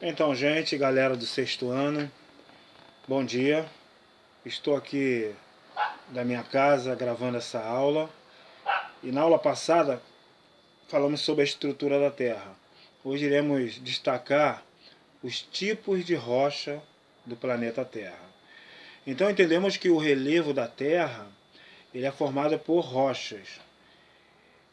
Então, gente, galera do sexto ano, bom dia. Estou aqui da minha casa gravando essa aula. E na aula passada falamos sobre a estrutura da Terra. Hoje iremos destacar os tipos de rocha do planeta Terra. Então entendemos que o relevo da Terra ele é formado por rochas.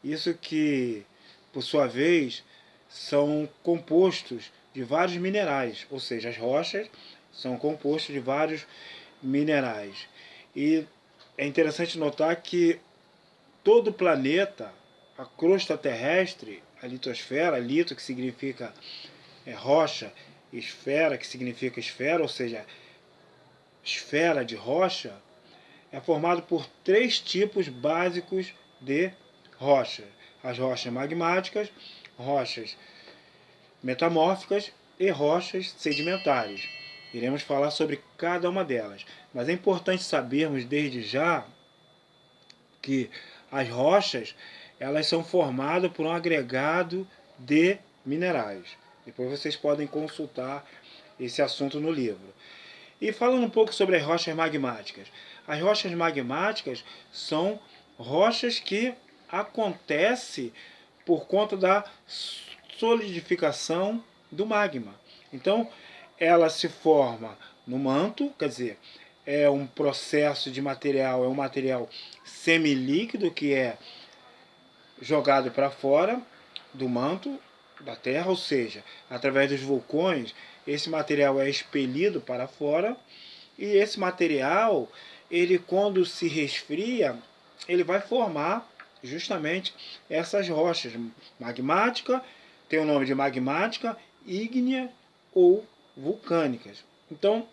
Isso que, por sua vez, são compostos de vários minerais, ou seja, as rochas são compostos de vários minerais. E é interessante notar que todo o planeta, a crosta terrestre, a litosfera, lito que significa rocha, esfera que significa esfera, ou seja, esfera de rocha, é formado por três tipos básicos de rochas. As rochas magmáticas, rochas metamórficas e rochas sedimentares. Iremos falar sobre cada uma delas. Mas é importante sabermos desde já que as rochas elas são formadas por um agregado de minerais. Depois vocês podem consultar esse assunto no livro. E falando um pouco sobre as rochas magmáticas. As rochas magmáticas são rochas que acontecem por conta da solidificação do magma. Então, ela se forma no manto, quer dizer, é um processo de material, é um material semilíquido que é jogado para fora do manto da Terra, ou seja, através dos vulcões, esse material é expelido para fora e esse material, ele quando se resfria, ele vai formar justamente essas rochas magmática, tem o nome de magmática, ígnea ou vulcânicas. Então,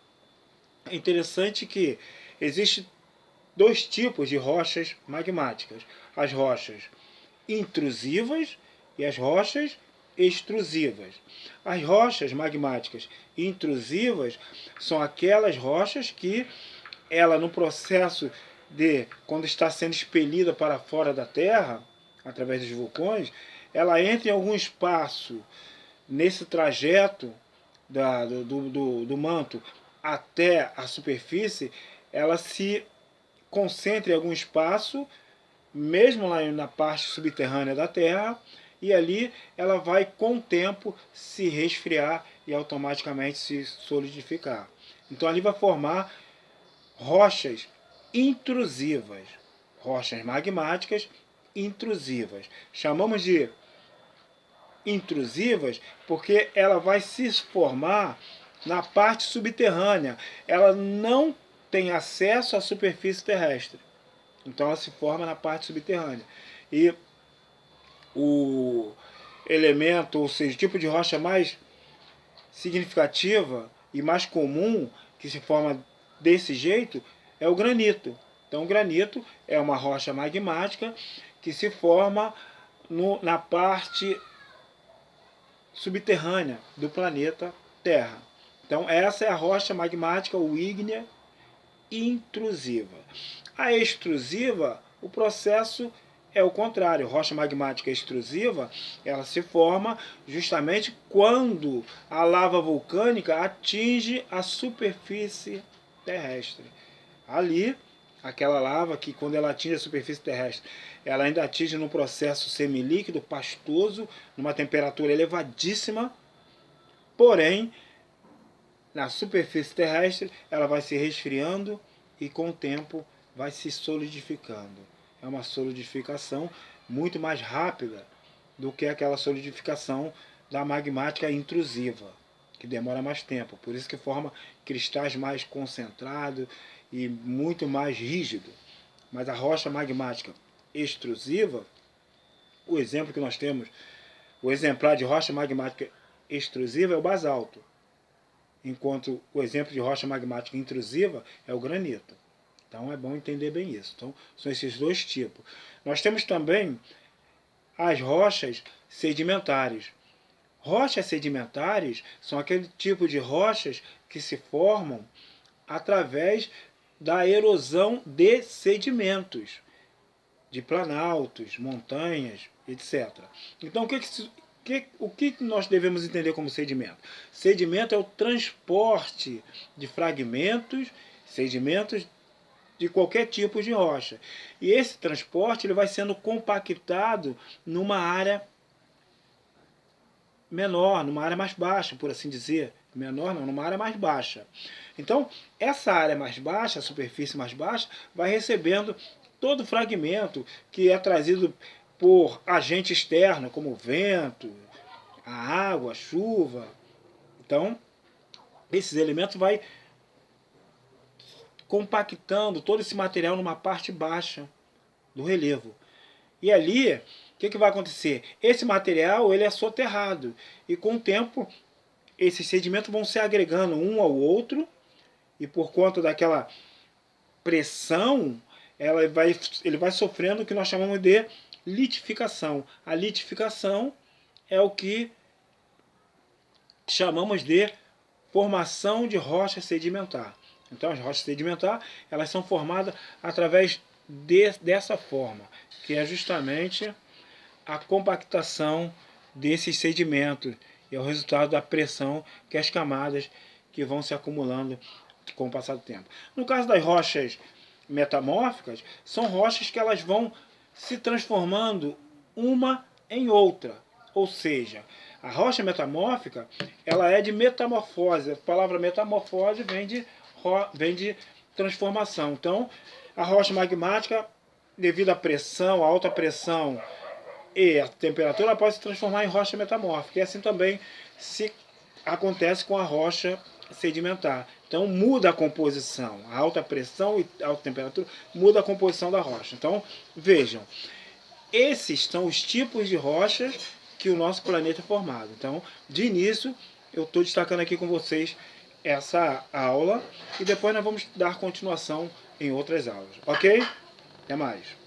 é interessante que existem dois tipos de rochas magmáticas: as rochas intrusivas e as rochas extrusivas. As rochas magmáticas intrusivas são aquelas rochas que ela no processo de quando está sendo expelida para fora da Terra através dos vulcões, ela entra em algum espaço nesse trajeto do manto até a superfície, ela se concentra em algum espaço, mesmo lá na parte subterrânea da Terra, e ali ela vai com o tempo se resfriar e automaticamente se solidificar. Então ali vai formar rochas intrusivas, rochas magmáticas intrusivas. Chamamos de intrusivas porque ela vai se formar na parte subterrânea. Ela não tem acesso à superfície terrestre. Então ela se forma na parte subterrânea. E o elemento, ou seja, o tipo de rocha mais significativa e mais comum que se forma desse jeito é o granito. Então o granito é uma rocha magmática que se forma na parte subterrânea do planeta Terra. Então essa é a rocha magmática ou ígnea intrusiva. A extrusiva, o processo é o contrário. Rocha magmática extrusiva, ela se forma justamente quando a lava vulcânica atinge a superfície terrestre. Ali, aquela lava que quando ela atinge a superfície terrestre, ela ainda atinge num processo semilíquido, pastoso, numa temperatura elevadíssima, porém, na superfície terrestre, ela vai se resfriando e com o tempo vai se solidificando. É uma solidificação muito mais rápida do que aquela solidificação da magmática intrusiva, que demora mais tempo. Por isso que forma cristais mais concentrados e muito mais rígido. Mas a rocha magmática extrusiva, o exemplo que nós temos, o exemplar de rocha magmática extrusiva é o basalto, enquanto o exemplo de rocha magmática intrusiva é o granito. Então é bom entender bem isso. Então são esses dois tipos. Nós temos também as rochas sedimentares. Rochas sedimentares são aquele tipo de rochas que se formam através da erosão de sedimentos, de planaltos, montanhas, etc. Então o que o que nós devemos entender como sedimento? Sedimento é o transporte de fragmentos, sedimentos de qualquer tipo de rocha. E esse transporte ele vai sendo compactado numa área menor, numa área mais baixa, por assim dizer. Menor não, numa área mais baixa. Então, essa área mais baixa, a superfície mais baixa, vai recebendo todo o fragmento que é trazido por agente externo, como o vento, a água, a chuva. Então, esses elementos vai compactando todo esse material numa parte baixa do relevo. E ali, o que vai acontecer? Esse material ele é soterrado. E com o tempo, esses sedimentos vão se agregando um ao outro. E por conta daquela pressão, ele vai sofrendo o que nós chamamos de litificação. A litificação é o que chamamos de formação de rocha sedimentar. Então as rochas sedimentares elas são formadas através dessa forma, que é justamente a compactação desses sedimentos e é o resultado da pressão que as camadas que vão se acumulando com o passar do tempo. No caso das rochas metamórficas, são rochas que elas vão se transformando uma em outra. Ou seja, a rocha metamórfica ela é de metamorfose. A palavra metamorfose vem de transformação. Então, a rocha magmática, devido à pressão, à alta pressão e a temperatura, ela pode se transformar em rocha metamórfica. E assim também se acontece com a rocha sedimentar. Então muda a composição, a alta pressão e alta temperatura muda a composição da rocha. Então vejam, esses são os tipos de rochas que o nosso planeta é formado. Então, de início, eu estou destacando aqui com vocês essa aula e depois nós vamos dar continuação em outras aulas. Ok? Até mais.